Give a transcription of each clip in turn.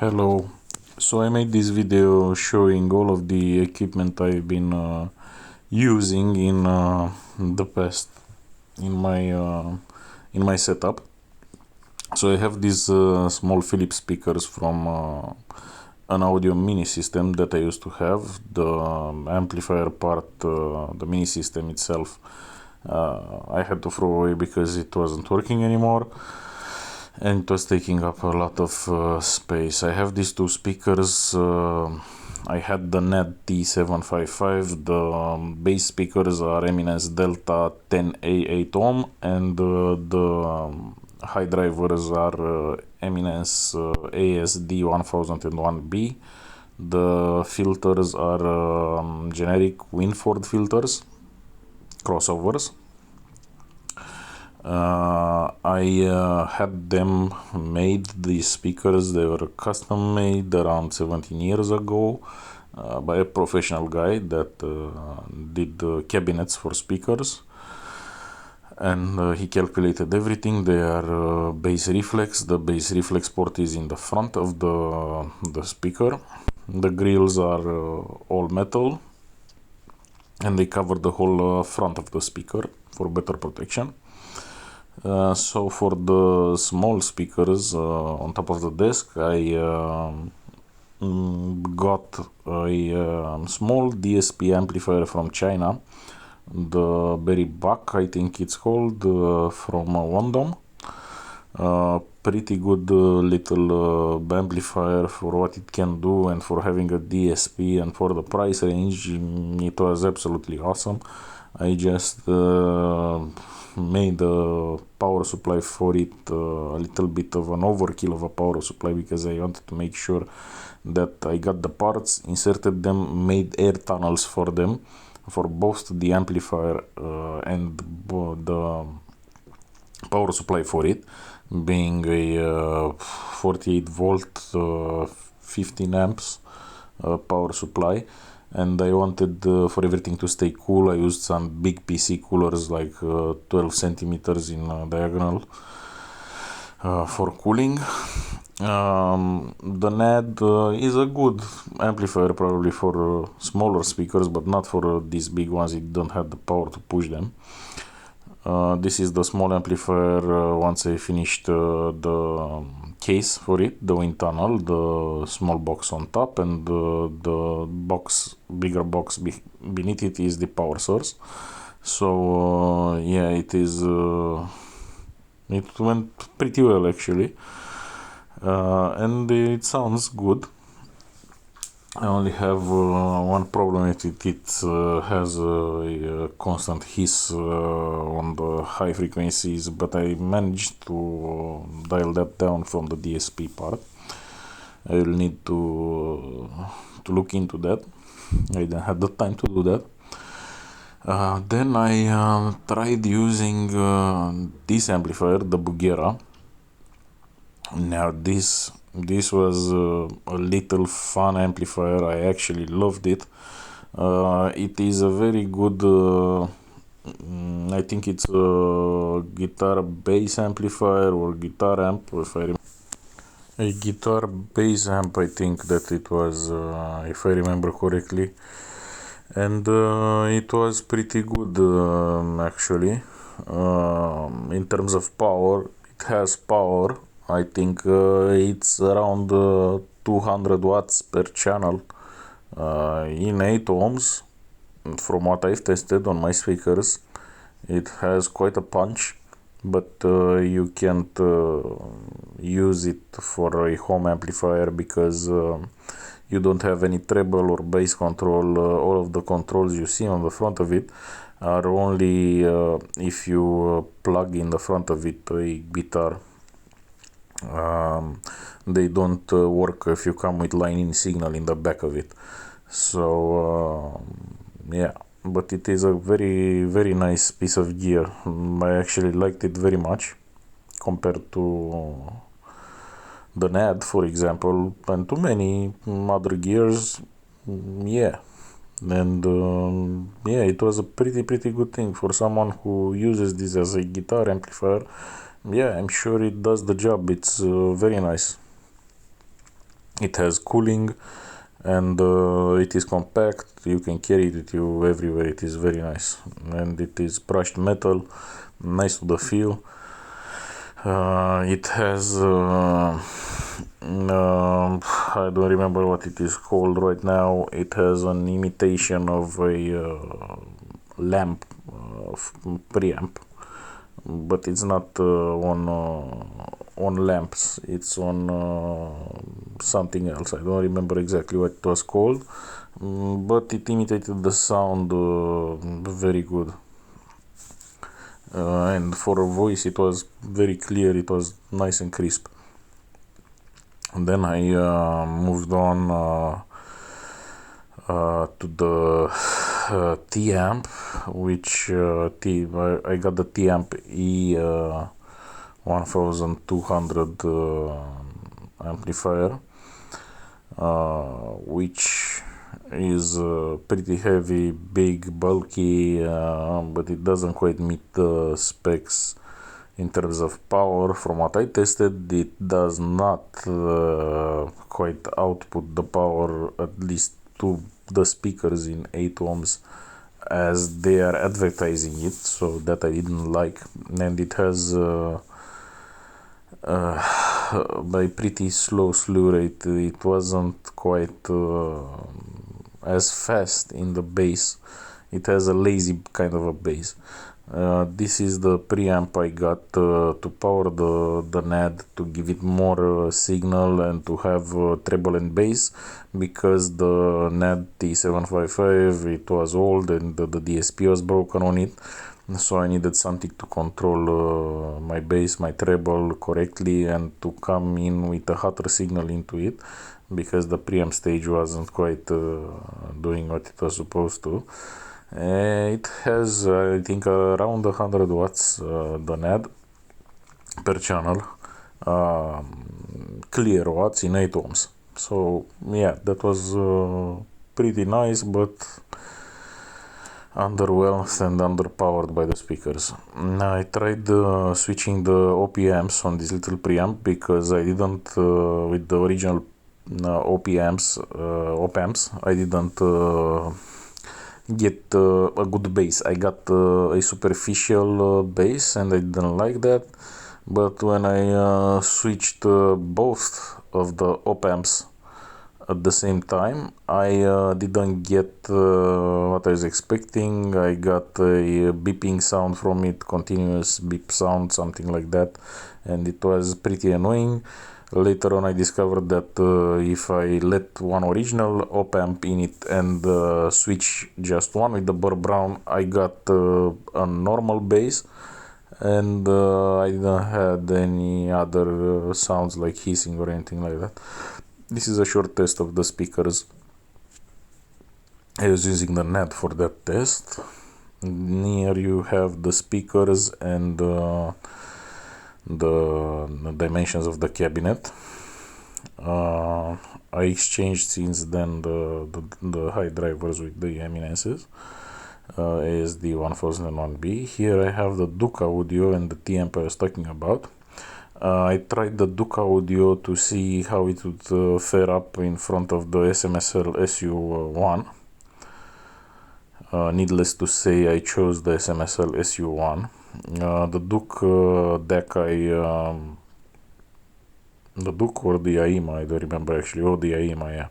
Hello. So I made this video showing all of the equipment I've been using in the past in my setup. So I have these small Philips speakers from an audio mini system that I used to have. The amplifier part, the mini system itself, I had to throw away because it wasn't working anymore and it was taking up a lot of space. I have these two speakers. I had the NED T755. The bass speakers are Eminence Delta 10A 8 ohm, and the high drivers are Eminence ASD 1001B. The filters are generic Winford filters, crossovers. I had them made, these speakers. They were custom made around 17 years ago by a professional guy that did cabinets for speakers, and he calculated everything. They are bass reflex. The bass reflex port is in the front of the speaker. The grills are all metal, and they cover the whole front of the speaker for better protection. So for the small speakers on top of the desk, I got a small DSP amplifier from China, the Berry Buck, I think it's called, from Wondom. Pretty good little amplifier for what it can do, and for having a DSP, and for the price range, it was absolutely awesome. I just made a power supply for it, a little bit of an overkill of a power supply, because I wanted to make sure that I got the parts, inserted them, made air tunnels for them, for both the amplifier and the power supply for it, being a 48 volt 15 amps power supply. And I wanted for everything to stay cool. I used some big PC coolers, like 12 centimeters in diagonal, for cooling. The NAD is a good amplifier probably for smaller speakers, but not for these big ones. It don't have the power to push them. This is the small amplifier. Once I finished the case for it, the wind tunnel, the small box on top, and the box, bigger box beneath it, is the power source. So yeah, it went pretty well actually, and it sounds good. I only have one problem with it. It has a constant hiss on the high frequencies, but I managed to dial that down from the DSP part. I will need to look into that. I didn't have the time to do that. Then I tried using this amplifier, the Bugera. Now this was a little fun amplifier. I actually loved it. It is a very good, I think it's a guitar bass amplifier or guitar amp, if I remember. A guitar bass amp, I think that it was, if I remember correctly. And it was pretty good, actually. In terms of power, it has power. I think it's around 200 watts per channel in 8 ohms. From what I've tested on my speakers, it has quite a punch, but you can't use it for a home amplifier because you don't have any treble or bass control. All of the controls you see on the front of it are only if you plug in the front of it a guitar. They don't work if you come with line-in signal in the back of it. So yeah, but it is a very nice piece of gear. I actually liked it very much compared to the NAD, for example, and to many other gears. Yeah, and yeah, it was a pretty good thing for someone who uses this as a guitar amplifier. Yeah, I'm sure it does the job. It's very nice. It has cooling, and it is compact. You can carry it with you everywhere. It is very nice, and it is brushed metal, nice to the feel. It has I don't remember what it is called right now. It has an imitation of a lamp preamp, but it's not on lamps. It's on something else. I don't remember exactly what it was called, but it imitated the sound very good. And for a voice, it was very clear. It was nice and crisp. And then I moved on to the T-amp, which I got the T-amp E 1200 amplifier, which is pretty heavy, big, bulky, but it doesn't quite meet the specs in terms of power. From what I tested, it does not quite output the power, at least to the speakers in 8 ohms as they are advertising it, so that I didn't like. And it has by pretty slow slew rate. It wasn't quite as fast in the bass. It has a lazy kind of a bass. This is the preamp I got to power the NAD, to give it more signal and to have treble and bass, because the NAD T755, it was old and the DSP was broken on it. So I needed something to control my bass, my treble correctly, and to come in with a hotter signal into it, because the preamp stage wasn't quite doing what it was supposed to. It has, I think, around 100 watts, the NAD per channel, clear watts in 8 ohms. So yeah, that was pretty nice, but underwhelmed and underpowered by the speakers. I tried switching the op amps on this little preamp, because I didn't, with the original op amps, I didn't get a good bass. I got a superficial bass, and I didn't like that. But when I switched both of the op amps at the same time, I didn't get what I was expecting. I got a beeping sound from it, continuous beep sound, something like that, and it was pretty annoying. Later on I discovered that if I let one original op amp in it and switch just one with the Burr Brown, I got a normal bass, and I didn't have any other sounds like hissing or anything like that. This is a short test of the speakers. I was using the NAD for that test. Near you have the speakers and the dimensions of the cabinet. I exchanged since then the high drivers with the eminences, ASD 1001B. Here I have the Duke Audio and the T-amp I was talking about. I tried the Duke Audio to see how it would fare up in front of the SMSL SU1. Needless to say, I chose the SMSL SU1. The Duke DAC, the Duke or the AIMA, I don't remember actually. Oh, the AIMA, yeah.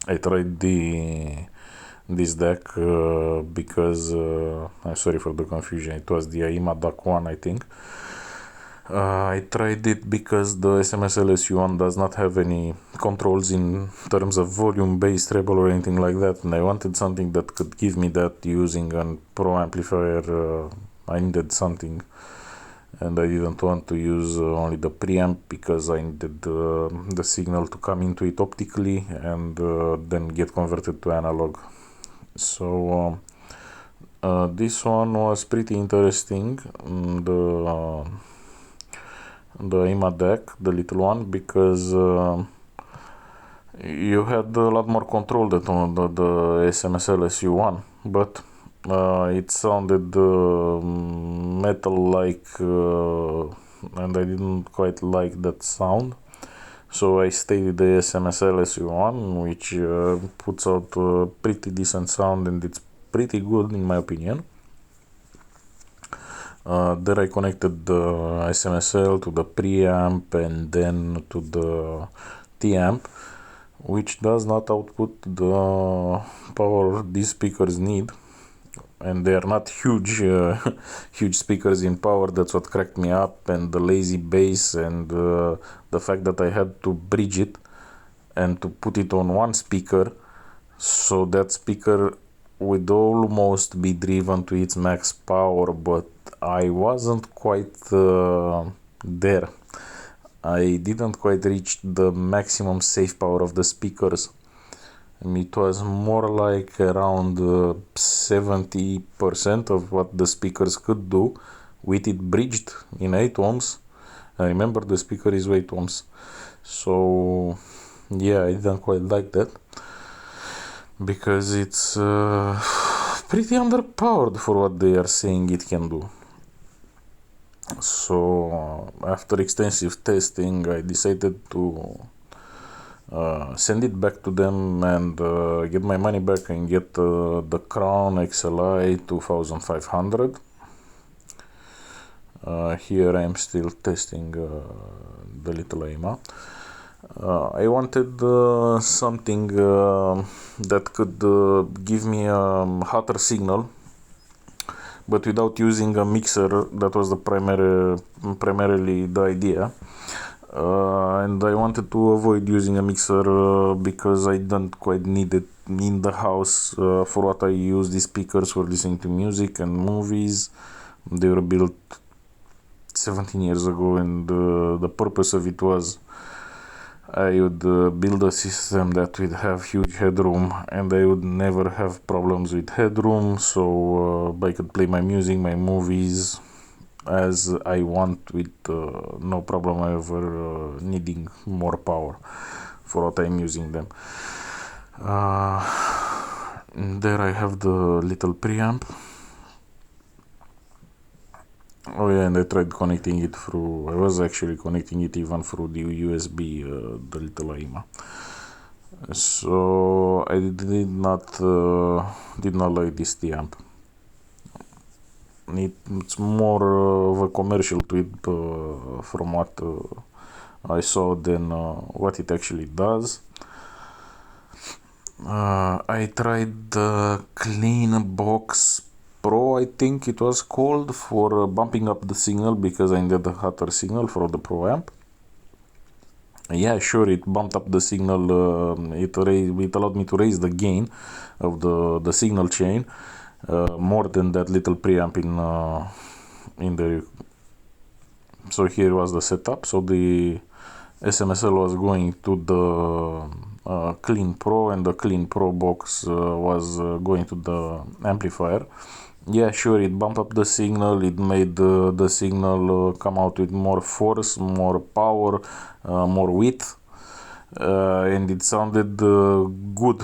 I tried this deck because I'm sorry for the confusion. It was the AIMA DAC 1, I think. I tried it because the SMSL SU1 does not have any controls in terms of volume, bass, treble, or anything like that, and I wanted something that could give me that using a Pro amplifier. I needed something, and I didn't want to use only the preamp, because I needed the signal to come into it optically and then get converted to analog. So this one was pretty interesting. The IMA deck, the little one, because you had a lot more control than on the SMSL SU1, but it sounded metal-like, and I didn't quite like that sound. So I stayed with the SMSL SU1, which puts out pretty decent sound, and it's pretty good in my opinion. There I connected the SMSL to the preamp and then to the T-amp, which does not output the power these speakers need, and they are not huge huge speakers in power. That's what cracked me up, and the lazy bass, and the fact that I had to bridge it and to put it on one speaker, so that speaker would almost be driven to its max power, but I wasn't quite there. I didn't quite reach the maximum safe power of the speakers. It was more like around 70% of what the speakers could do with it bridged in 8 ohms. I remember the speaker is 8 ohms. So yeah, I didn't quite like that, because it's pretty underpowered for what they are saying it can do. So after extensive testing, I decided to send it back to them and get my money back and get the Crown XLI 2500. Here I am still testing the little AIMA. I wanted something that could give me a hotter signal, but without using a mixer. That was the primarily the idea. And I wanted to avoid using a mixer because I don't quite need it in the house. For what I use these speakers for listening to music and movies. They were built 17 years ago, and the purpose of it was I would build a system that would have huge headroom, and I would never have problems with headroom, so I could play my music, my movies as I want, with no problem ever needing more power for what I'm using them. There I have the little preamp. Oh yeah, and I tried connecting it through, I was actually connecting it even through the USB, the little AIMA. So I did not like this T-amp. It's more of a commercial tweak from what I saw than what it actually does. I tried the Clean Box Pro, I think it was called, for bumping up the signal because I needed a hotter signal for the Pro amp. Yeah, sure, it bumped up the signal. It allowed me to raise the gain of the signal chain more than that little preamp in the. So here was the setup. So the SMSL was going to the Clean Pro, and the Clean Pro box was going to the amplifier. Yeah, sure, it bumped up the signal. It made the signal come out with more force, more power, more width, and it sounded good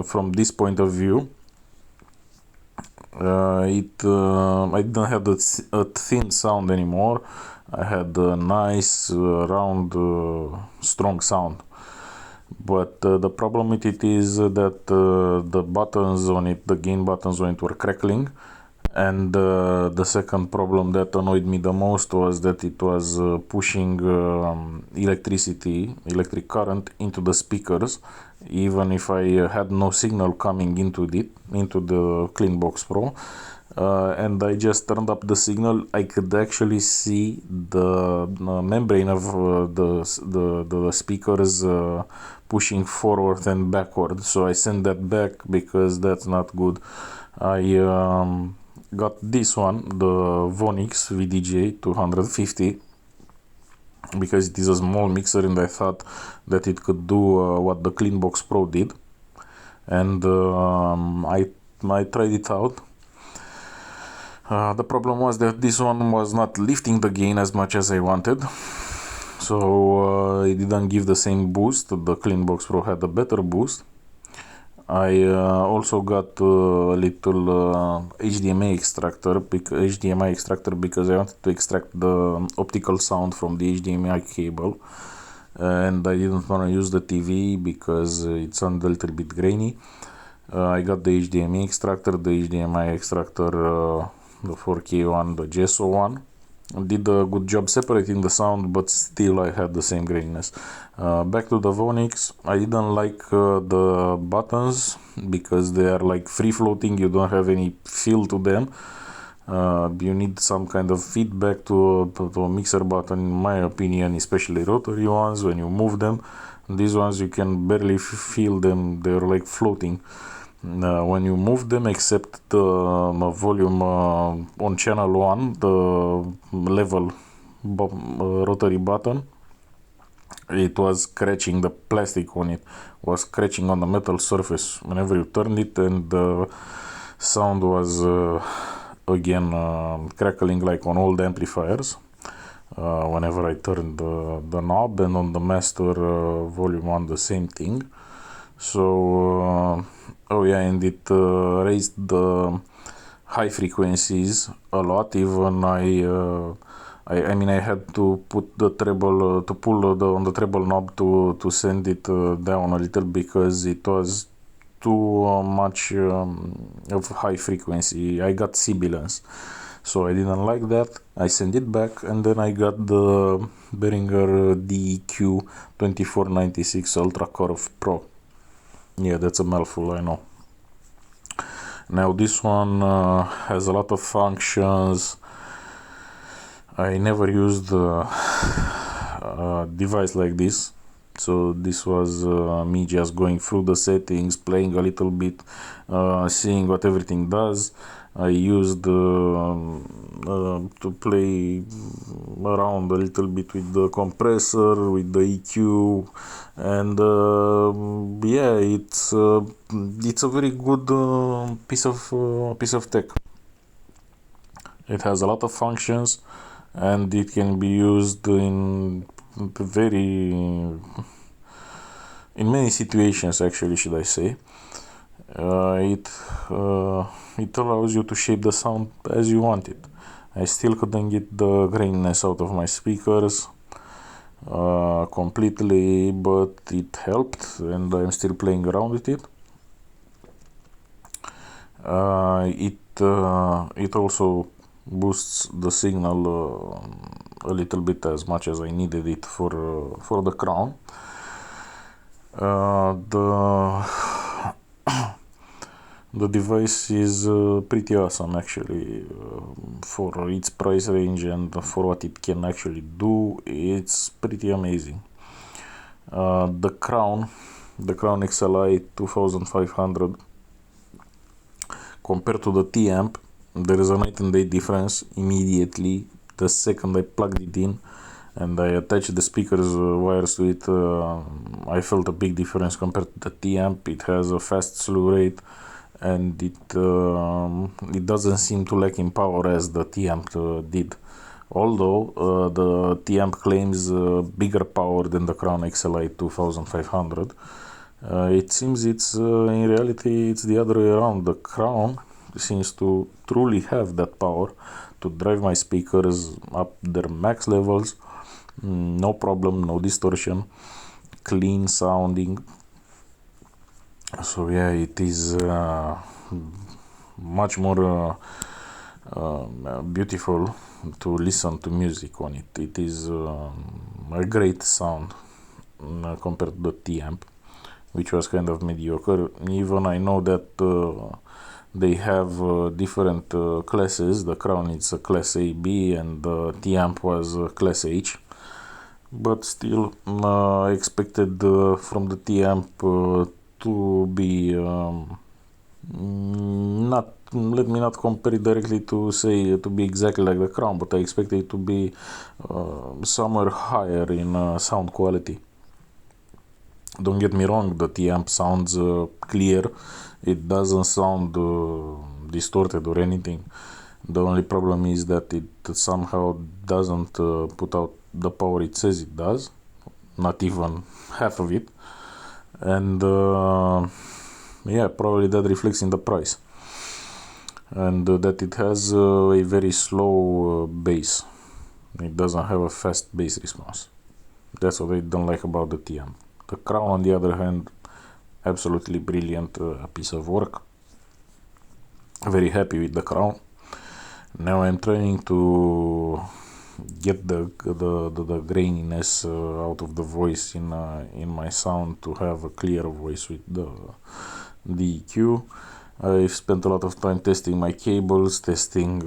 from this point of view. I didn't have a thin sound anymore. I had a nice, round, strong sound. But the problem with it is that the buttons on it, the gain buttons on it, were crackling. And the second problem that annoyed me the most was that it was pushing electric current into the speakers, even if I had no signal coming into the Clean Box Pro. And I just turned up the signal. I could actually see the membrane of the speakers pushing forward and backward. So I sent that back because that's not good. I got this one, the Vonix VDJ 250, because it is a small mixer, and I thought that it could do what the Clean Box Pro did. And I tried it out. The problem was that this one was not lifting the gain as much as I wanted, so it didn't give the same boost. The Clean Box Pro had a better boost. I also got a little HDMI extractor because I wanted to extract the optical sound from the HDMI cable, and I didn't want to use the TV because it's a little bit grainy. I got the HDMI extractor, the HDMI extractor, the 4K one, the Gesso one. Did a good job separating the sound, but still I had the same graininess. Back to the Vonix, I didn't like the buttons because they are like free floating, you don't have any feel to them. You need some kind of feedback to a mixer button, in my opinion, especially rotary ones. When you move them, these ones you can barely feel them, they're like floating. When you move them, except the volume on channel 1, the level rotary button, it was scratching, the plastic on it was scratching on the metal surface whenever you turned it, and the sound was again crackling like on old amplifiers whenever I turned the knob, and on the master volume on the same thing. So oh yeah, and it raised the high frequencies a lot. Even I mean, I had to put the treble to pull on the treble knob to send it down a little, because it was too much of high frequency. I got sibilance, so I didn't like that. I sent it back, and then I got the Behringer DEQ 2496 Ultra Curve Pro. Yeah, that's a mouthful, I know. Now this one has a lot of functions. I never used a device like this, so this was me just going through the settings, playing a little bit, seeing what everything does. I used to play around a little bit with the compressor, with the EQ, and yeah, it's a very good piece of tech. It has a lot of functions, and it can be used in many situations, actually, should I say. It allows you to shape the sound as you want it. I still couldn't get the graininess out of my speakers completely, but it helped, and I'm still playing around with it. It also boosts the signal a little bit, as much as I needed it for the crown. The device is pretty awesome, actually, for its price range and for what it can actually do. It's pretty amazing. The Crown XLI 2500, compared to the T-Amp, there is a night and day difference immediately. The second I plugged it in and I attached the speakers wires to it, I felt a big difference compared to the T-Amp. It has a fast slew rate, and it doesn't seem to lack in power as the T-Amp did. Although the T-Amp claims bigger power than the Crown XLI 2500, it seems in reality it's the other way around. The Crown seems to truly have that power to drive my speakers up their max levels, no problem, no distortion, clean sounding. So yeah, it is much more beautiful to listen to music on it. It is a great sound compared to the T-Amp, which was kind of mediocre. Even I know that they have different classes. The Crown is a class A, B, and the T-Amp was class H. But still, I expected from the T-Amp to be not, let me not compare it directly to say to be exactly like the Crown, but I expected it to be somewhere higher in sound quality. Don't get me wrong, the T-Amp sounds clear. It doesn't sound distorted or anything. The only problem is that it somehow doesn't put out the power it says it does, not even half of it. And yeah, probably that reflects in the price, and that it has a very slow bass. It doesn't have a fast bass response. That's what I don't like about the TM. The crown, on the other hand, absolutely brilliant piece of work. Very happy with the crown. Now I'm trying to get the graininess out of the voice in my sound to have a clear voice with the DEQ. I've spent a lot of time testing my cables, testing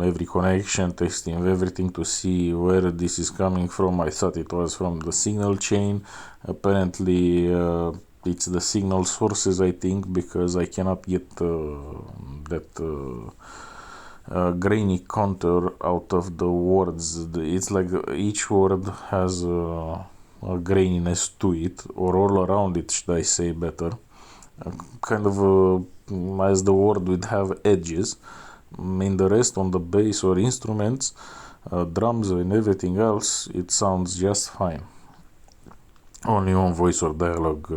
every connection, testing everything to see where this is coming from. I thought it was from the signal chain. Apparently it's the signal sources, I think, because I cannot get that grainy contour out of the words. It's like each word has a graininess to it, or all around it, should I say better. Kind of as the word would have edges. In the rest, on the bass or instruments, drums and everything else, it sounds just fine. Only on voice or dialogue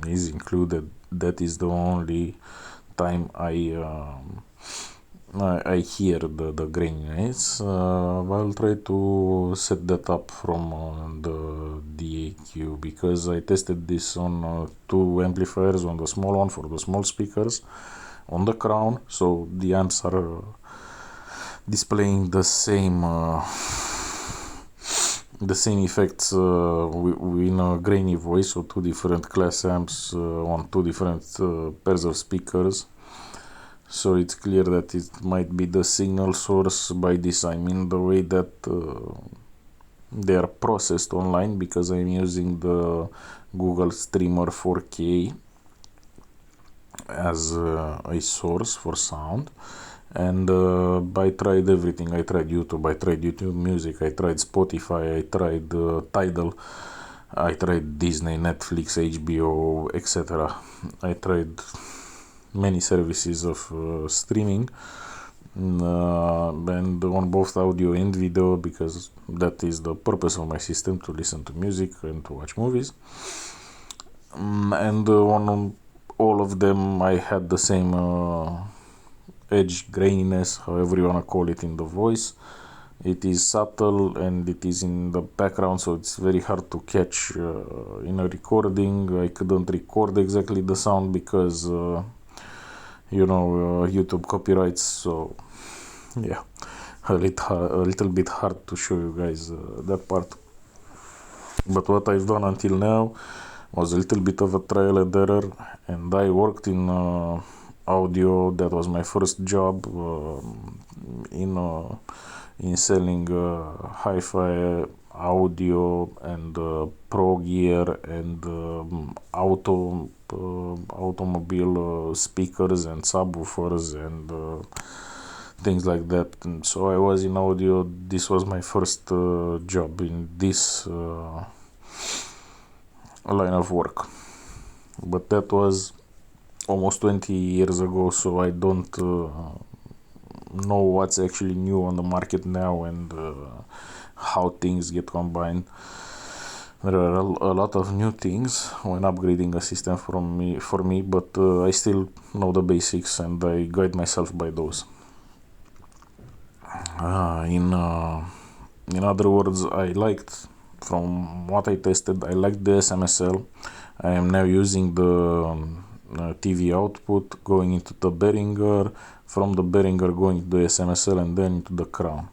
is included. That is the only time I hear the graininess. I'll try to set that up from the DAQ, because I tested this on two amplifiers, on the small one for the small speakers, on the crown, so the amps are displaying the same effects in a grainy voice. So two different class amps on two different pairs of speakers. So it's clear that it might be the signal source. By this I mean the way that they are processed online, because I'm using the Google Streamer 4K as a source for sound. And I tried everything. I tried YouTube Music, I tried Spotify, I tried Tidal, I tried Disney, Netflix, HBO, etc. I tried many services of streaming, and on both audio and video, because that is the purpose of my system, to listen to music and to watch movies. And on all of them I had the same edge, graininess, however you wanna call it, in the voice. It is subtle and it is in the background, so it's very hard to catch in a recording. I couldn't record exactly the sound because YouTube copyrights, so yeah, a little bit hard to show you guys that part. But what I've done until now was a little bit of a trial and error, and I worked in audio. That was my first job in selling hi-fi audio and pro gear and automobile speakers and subwoofers and things like that. And so I was in audio. This was my first job in this line of work, but that was almost 20 years ago, so I don't know what's actually new on the market now and how things get combined. There are a lot of new things when upgrading a system for me, but I still know the basics and I guide myself by those. In other words, from what I tested, I liked the SMSL. I am now using the TV output going into the Behringer, from the Behringer going to the SMSL and then into the crown.